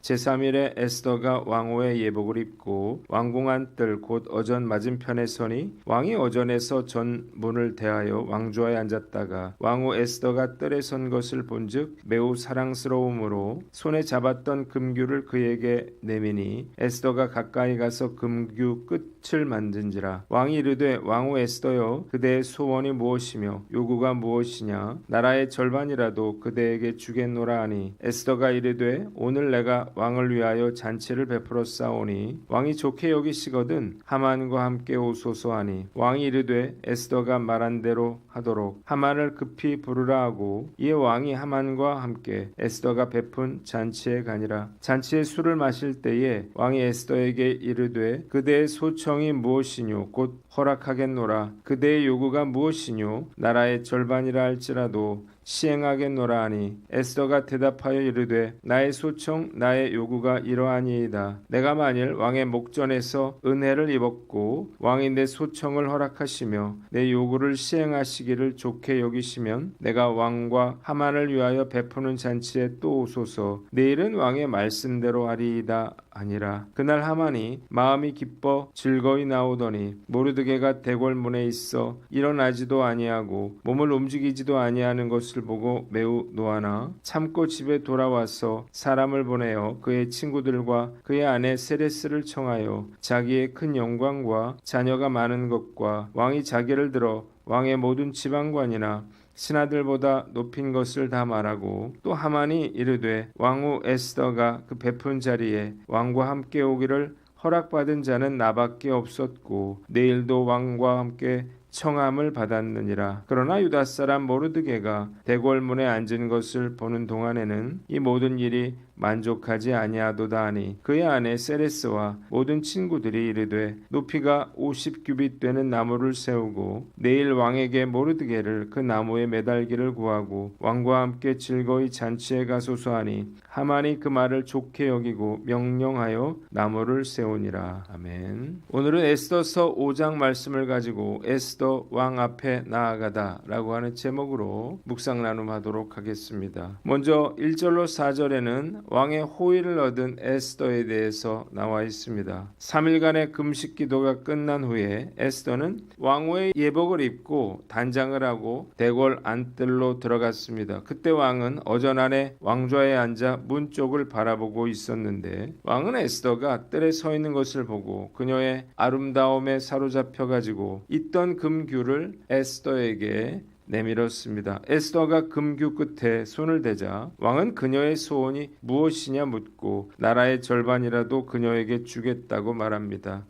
제3일에 에스더가 왕후의 예복을 입고 왕궁안 뜰 곧 어전 맞은편에 서니 왕이 어전에서 전문을 대하여 왕좌에 앉았다가 왕후 에스더가 뜰에 선 것을 본즉 매우 사랑스러움으로 손에 잡았던 금규를 그에게 내미니 에스더가 가까이 가서 금규 끝을 만진지라. 왕이 이르되 왕후 에스더여 그대의 소원이 무엇이며 요구가 무엇이냐 나라의 절반이라도 그대에게 주겠노라 하니 에스더가 이르되 오늘 내가 왕을 위하여 잔치를 베풀어 싸우니 왕이 좋게 여기시거든 하만과 함께 오소서 하니 왕이 이르되 에스더가 말한 대로 하도록 하만을 급히 부르라 하고 이에 왕이 하만과 함께 에스더가 베푼 잔치에 가니라. 잔치에 술을 마실 때에 왕이 에스더에게 이르되 그대의 소청이 무엇이뇨 곧 허락하겠노라. 그대의 요구가 무엇이뇨 나라의 절반이라 할지라도 시행하겠노라 하니 에스더가 대답하여 이르되 나의 소청 나의 요구가 이러하니이다. 내가 만일 왕의 목전에서 은혜를 입었고 왕이 내 소청을 허락하시며 내 요구를 시행하시기를 좋게 여기시면 내가 왕과 하만을 위하여 베푸는 잔치에 또 오소서. 내일은 왕의 말씀대로 하리이다 아니라. 그날 하만이 마음이 기뻐 즐거이 나오더니 모르드게가 대궐문에 있어 일어나지도 아니하고 몸을 움직이지도 아니하는 것을 보고 매우 노하나 참고 집에 돌아와서 사람을 보내어 그의 친구들과 그의 아내 세레스를 청하여 자기의 큰 영광과 자녀가 많은 것과 왕이 자기를 들어 왕의 모든 지방관이나 신하들보다 높인 것을 다 말하고 또 하만이 이르되 왕후 에스더가 그 베푼 자리에 왕과 함께 오기를 허락받은 자는 나밖에 없었고 내일도 왕과 함께 청함을 받았느니라. 그러나 유다 사람 모르드게가 대궐문에 앉은 것을 보는 동안에는 이 모든 일이 만족하지 아니하도다 하니 그의 아내 세레스와 모든 친구들이 이르되 높이가 50규빗 되는 나무를 세우고 내일 왕에게 모르드게를 그 나무에 매달기를 구하고 왕과 함께 즐거이 잔치에 가소서 하니 하만이 그 말을 좋게 여기고 명령하여 나무를 세우니라. 아멘. 오늘은 에스더서 5장 말씀을 가지고 에스더 왕 앞에 나아가다 라고 하는 제목으로 묵상 나눔하도록 하겠습니다. 먼저 1절로 4절에는 왕의 호의를 얻은 에스더에 대해서 나와 있습니다. 3일간의 금식 기도가 끝난 후에 에스더는 왕후의 예복을 입고 단장을 하고 대궐 안뜰로 들어갔습니다. 그때 왕은 어전 안에 왕좌에 앉아 문 쪽을 바라보고 있었는데 왕은 에스더가 뜰에 서 있는 것을 보고 그녀의 아름다움에 사로잡혀 가지고 있던 금규를 에스더에게 내밀었습니다. 에스더가 금규 끝에 손을 대자 왕은 그녀의 소원이 무엇이냐 묻고 나라의 절반이라도 그녀에게 주겠다고 말합니다.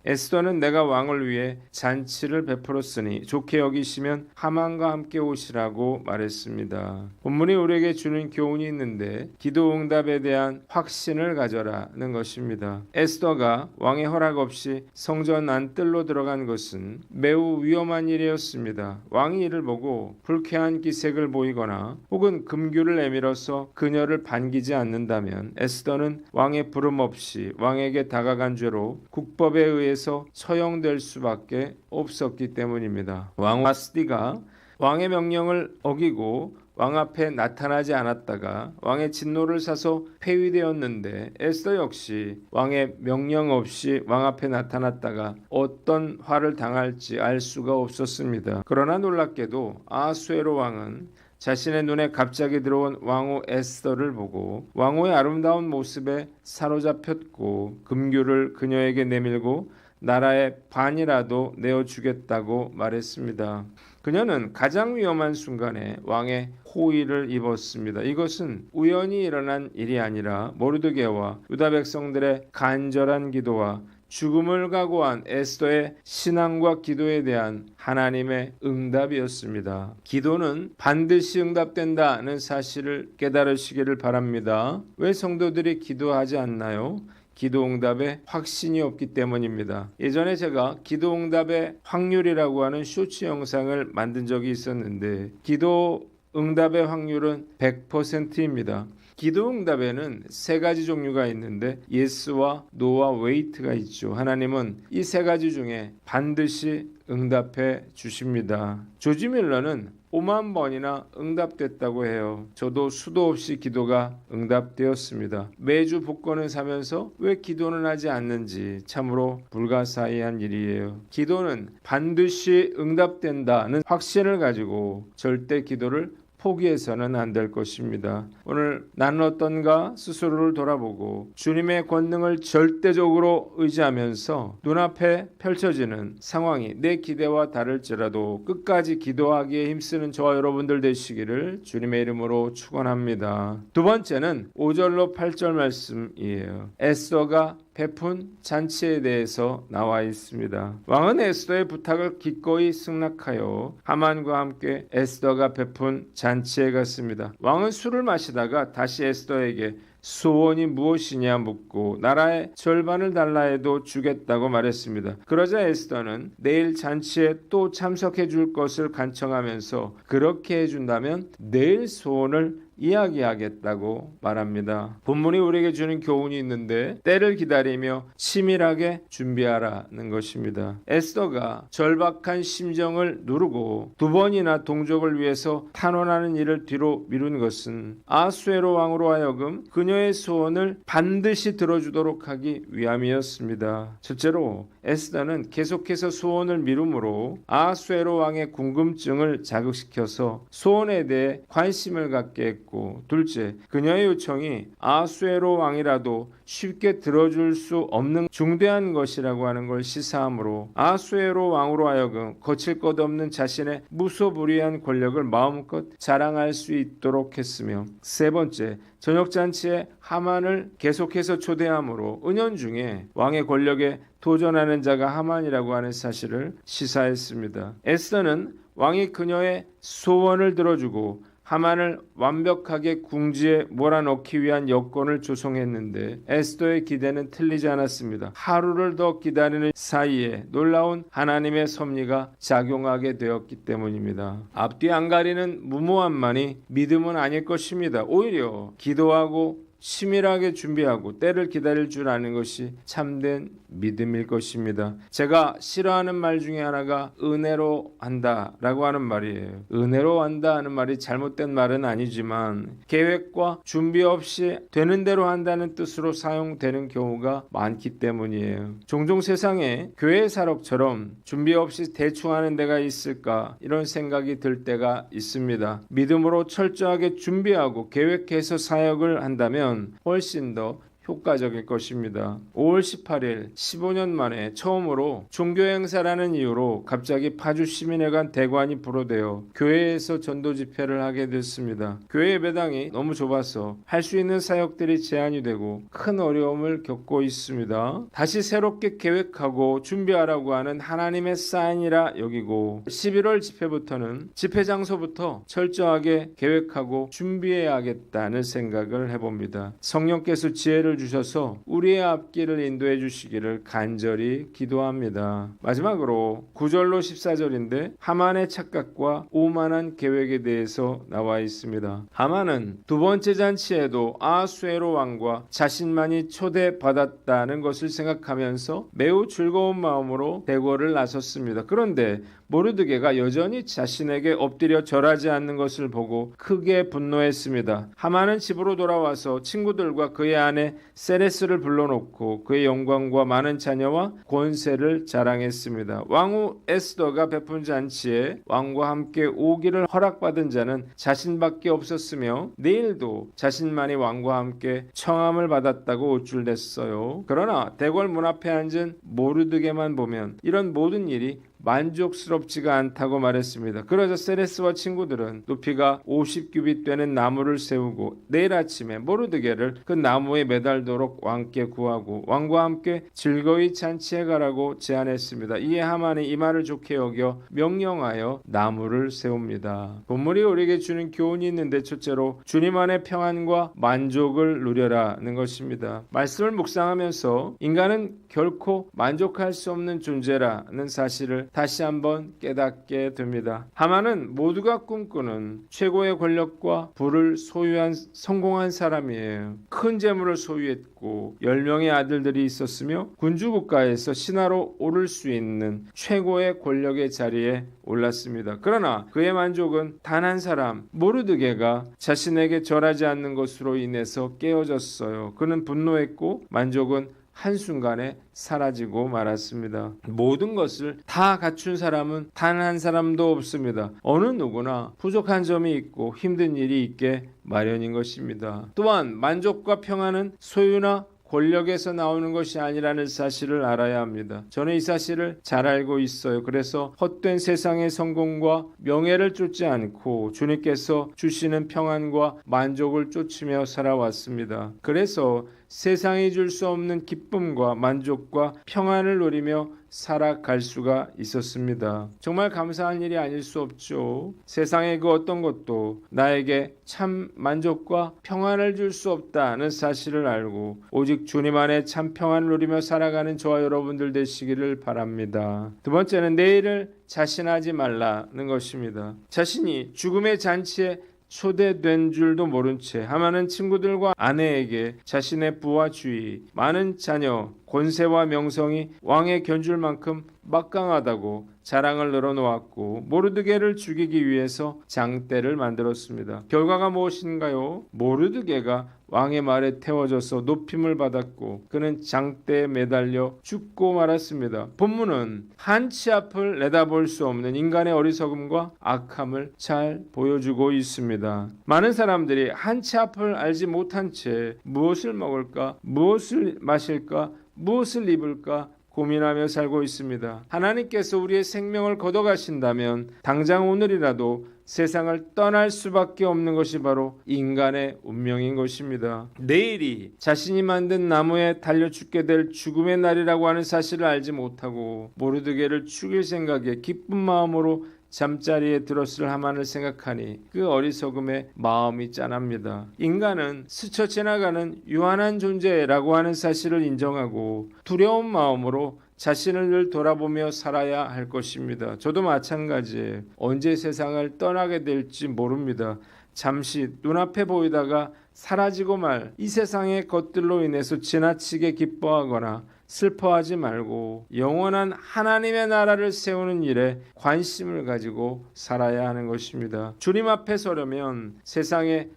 에스더는 내가 왕을 위해 잔치를 베풀었으니 좋게 여기시면 하만과 함께 오시라고 말했습니다. 본문이 우리에게 주는 교훈이 있는데 기도 응답에 대한 확신을 가져라는 것입니다. 에스더가 왕의 허락 없이 성전 안뜰로 들어간 것은 매우 위험한 일이었습니다. 왕이 이를 보고 불쾌한 기색을 보이거나 혹은 금규를 내밀어서 그녀를 반기지 않는다면 에스더는 왕의 부름 없이 왕에게 다가간 죄로 국법에 의해 처형될 수밖에 없었기 때문입니다. 왕 와스디가 왕의 명령을 어기고 왕 앞에 나타나지 않았다가 왕의 진노를 사서 폐위되었는데 에스더 역시 왕의 명령 없이 왕 앞에 나타났다가 어떤 화를 당할지 알 수가 없었습니다. 그러나 놀랍게도 아수에로 왕은 자신의 눈에 갑자기 들어온 왕후 에스더를 보고 왕후의 아름다운 모습에 사로잡혔고 금규를 그녀에게 내밀고 나라의 반이라도 내어주겠다고 말했습니다. 그녀는 가장 위험한 순간에 왕의 호의를 입었습니다. 이것은 우연히 일어난 일이 아니라 모르드게와 유다 백성들의 간절한 기도와 죽음을 각오한 에스더의 신앙과 기도에 대한 하나님의 응답이었습니다. 기도는 반드시 응답된다는 사실을 깨달으시기를 바랍니다. 왜 성도들이 기도하지 않나요? 기도 응답에 확신이 없기 때문입니다. 예전에 제가 기도 응답의 확률이라고 하는 쇼츠 영상을 만든 적이 있었는데 기도 응답의 확률은 100%입니다. 기도 응답에는 세 가지 종류가 있는데 예스와 노와 웨이트가 있죠. 하나님은 이 세 가지 중에 반드시 응답해 주십니다. 조지 밀러는 5만 번이나 응답됐다고 해요. 저도 수도 없이 기도가 응답되었습니다. 매주 복권을 사면서 왜 기도는 하지 않는지 참으로 불가사의한 일이에요. 기도는 반드시 응답된다는 확신을 가지고 절대 기도를 포기해서는 안 될 것입니다. 오늘 나는 어떤가 스스로를 돌아보고 주님의 권능을 절대적으로 의지하면서 눈앞에 펼쳐지는 상황이 내 기대와 다를지라도 끝까지 기도하기에 힘쓰는 저와 여러분들 되시기를 주님의 이름으로 축원합니다. 두 번째는 5절로 8절 말씀이에요. 에스더가 베푼 잔치에 대해서 나와 있습니다. 왕은 에스더의 부탁을 기꺼이 승낙하여 하만과 함께 에스더가 베푼 잔치에 갔습니다. 왕은 술을 마시다가 다시 에스더에게 소원이 무엇이냐 묻고 나라의 절반을 달라 해도 주겠다고 말했습니다. 그러자 에스더는 내일 잔치에 또 참석해 줄 것을 간청하면서 그렇게 해준다면 내일 소원을 이야기하겠다고 말합니다. 본문이 우리에게 주는 교훈이 있는데 때를 기다리며 치밀하게 준비하라는 것입니다. 에스더가 절박한 심정을 누르고 두 번이나 동족을 위해서 탄원하는 일을 뒤로 미룬 것은 아수에로 왕으로 하여금 그녀의 소원을 반드시 들어주도록 하기 위함이었습니다. 첫째로 에스더는 계속해서 소원을 미룸으로 아수에로 왕의 궁금증을 자극시켜서 소원에 대해 관심을 갖게 했고, 둘째, 그녀의 요청이 아수에로 왕이라도 쉽게 들어줄 수 없는 중대한 것이라고 하는 걸 시사하므로 아수에로 왕으로 하여금 거칠 것 없는 자신의 무소불위한 권력을 마음껏 자랑할 수 있도록 했으며, 세 번째, 저녁잔치에 하만을 계속해서 초대함으로 은연중에 왕의 권력에 도전하는 자가 하만이라고 하는 사실을 시사했습니다. 에스더는 왕이 그녀의 소원을 들어주고 하만을 완벽하게 궁지에 몰아넣기 위한 여건을 조성했는데 에스더의 기대는 틀리지 않았습니다. 하루를 더 기다리는 사이에 놀라운 하나님의 섭리가 작용하게 되었기 때문입니다. 앞뒤 안 가리는 무모함만이 믿음은 아닐 것입니다. 오히려 기도하고 치밀하게 준비하고 때를 기다릴 줄 아는 것이 참된 믿음일 것입니다. 제가 싫어하는 말 중에 하나가 은혜로 한다라고 하는 말이에요. 은혜로 한다 하는 말이 잘못된 말은 아니지만 계획과 준비 없이 되는 대로 한다는 뜻으로 사용되는 경우가 많기 때문이에요. 종종 세상에 교회 사역처럼 준비 없이 대충 하는 데가 있을까 이런 생각이 들 때가 있습니다. 믿음으로 철저하게 준비하고 계획해서 사역을 한다면 훨씬 더 효과적일 것입니다. 5월 18일 15년 만에 처음으로 종교행사라는 이유로 갑자기 파주 시민회관 대관이 불어되어 교회에서 전도 집회를 하게 됐습니다. 교회 예배당이 너무 좁아서 할 수 있는 사역들이 제한이 되고 큰 어려움을 겪고 있습니다. 다시 새롭게 계획하고 준비하라고 하는 하나님의 사인이라 여기고 11월 집회부터는 집회 장소부터 철저하게 계획하고 준비해야겠다는 생각을 해봅니다. 성령께서 지혜를 주셔서 우리의 앞길을 인도해 주시기를 간절히 기도합니다. 마지막으로 9절로 14절인데 하만의 착각과 오만한 계획에 대해서 나와 있습니다. 하만은 두 번째 잔치에도 아수에로 왕과 자신만이 초대받았다는 것을 생각하면서 매우 즐거운 마음으로 대궐을 나섰습니다. 그런데 모르드게가 여전히 자신에게 엎드려 절하지 않는 것을 보고 크게 분노했습니다. 하만은 집으로 돌아와서 친구들과 그의 아내 세레스를 불러놓고 그의 영광과 많은 자녀와 권세를 자랑했습니다. 왕후 에스더가 베푼 잔치에 왕과 함께 오기를 허락받은 자는 자신밖에 없었으며 내일도 자신만이 왕과 함께 청함을 받았다고 우쭐댔어요. 그러나 대궐 문 앞에 앉은 모르드게만 보면 이런 모든 일이 만족스럽지가 않다고 말했습니다. 그러자 세레스와 친구들은 높이가 50규빗 되는 나무를 세우고 내일 아침에 모르드게를 그 나무에 매달도록 왕께 구하고 왕과 함께 즐거이 잔치해 가라고 제안했습니다. 이에 하만이 이 말을 좋게 여겨 명령하여 나무를 세웁니다. 본문이 우리에게 주는 교훈이 있는데 첫째로 주님 안의 평안과 만족을 누려라는 것입니다. 말씀을 묵상하면서 인간은 결코 만족할 수 없는 존재라는 사실을 다시 한번 깨닫게 됩니다. 하만은 모두가 꿈꾸는 최고의 권력과 부를 소유한 성공한 사람이에요. 큰 재물을 소유했고 10명의 아들들이 있었으며 군주국가에서 신하로 오를 수 있는 최고의 권력의 자리에 올랐습니다. 그러나 그의 만족은 단 한 사람 모르드게가 자신에게 절하지 않는 것으로 인해서 깨어졌어요. 그는 분노했고 만족은 한순간에 사라지고 말았습니다. 모든 것을 다 갖춘 사람은 단 한 사람도 없습니다. 어느 누구나 부족한 점이 있고 힘든 일이 있게 마련인 것입니다. 또한 만족과 평안은 소유나 권력에서 나오는 것이 아니라는 사실을 알아야 합니다. 저는 이 사실을 잘 알고 있어요. 그래서 헛된 세상의 성공과 명예를 쫓지 않고 주님께서 주시는 평안과 만족을 쫓으며 살아왔습니다. 그래서 세상이 줄 수 없는 기쁨과 만족과 평안을 누리며 살아갈 수가 있었습니다. 정말 감사한 일이 아닐 수 없죠. 세상의 그 어떤 것도 나에게 참 만족과 평안을 줄 수 없다는 사실을 알고 오직 주님 안에 참 평안을 누리며 살아가는 저와 여러분들 되시기를 바랍니다. 두 번째는 내일을 자신하지 말라는 것입니다. 자신이 죽음의 잔치에 초대된 줄도 모른 채 하만은 친구들과 아내에게 자신의 부와 주의, 많은 자녀, 권세와 명성이 왕에 견줄 만큼 막강하다고 자랑을 늘어놓았고 모르드게를 죽이기 위해서 장대를 만들었습니다. 결과가 무엇인가요? 모르드게가 왕의 말에 태워져서 높임을 받았고 그는 장대에 매달려 죽고 말았습니다. 본문은 한치 앞을 내다볼 수 없는 인간의 어리석음과 악함을 잘 보여주고 있습니다. 많은 사람들이 한치 앞을 알지 못한 채 무엇을 먹을까, 무엇을 마실까, 무엇을 입을까 고민하며 살고 있습니다. 하나님께서 우리의 생명을 걷어가신다면 당장 오늘이라도 세상을 떠날 수밖에 없는 것이 바로 인간의 운명인 것입니다. 내일이 자신이 만든 나무에 달려 죽게 될 죽음의 날이라고 하는 사실을 알지 못하고 모르드게를 죽일 생각에 기쁜 마음으로 잠자리에 들었을 하만을 생각하니 그 어리석음에 마음이 짠합니다. 인간은 스쳐 지나가는 유한한 존재라고 하는 사실을 인정하고 두려운 마음으로 자신을 늘 돌아보며 살아야 할 것입니다. 저도 마찬가지예요. 언제 세상을 떠나게 될지 모릅니다. 잠시 눈앞에 보이다가 사라지고 말 이 세상의 것들로 인해서 지나치게 기뻐하거나 슬퍼하지 말고 영원한 하나님의 나라를 세우는 일에 관심을 가지고 살아야 하는 것입니다. 주님 앞에 서려면 세상에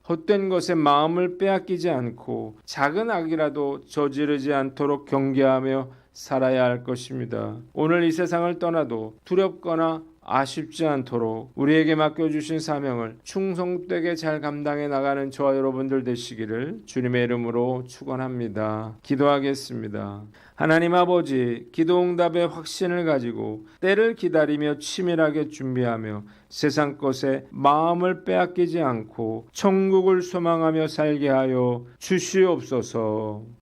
헛된 것에 마음을 빼앗기지 않고 작은 악이라도 저지르지 않도록 경계하며 살아야 할 것입니다. 오늘 이 세상을 떠나도 두렵거나 아쉽지 않도록 우리에게 맡겨주신 사명을 충성되게 잘 감당해 나가는 저와 여러분들 되시기를 주님의 이름으로 축원합니다. 기도하겠습니다. 하나님 아버지, 기도응답의 확신을 가지고 때를 기다리며 치밀하게 준비하며 세상 것에 마음을 빼앗기지 않고 천국을 소망하며 살게 하여 주시옵소서.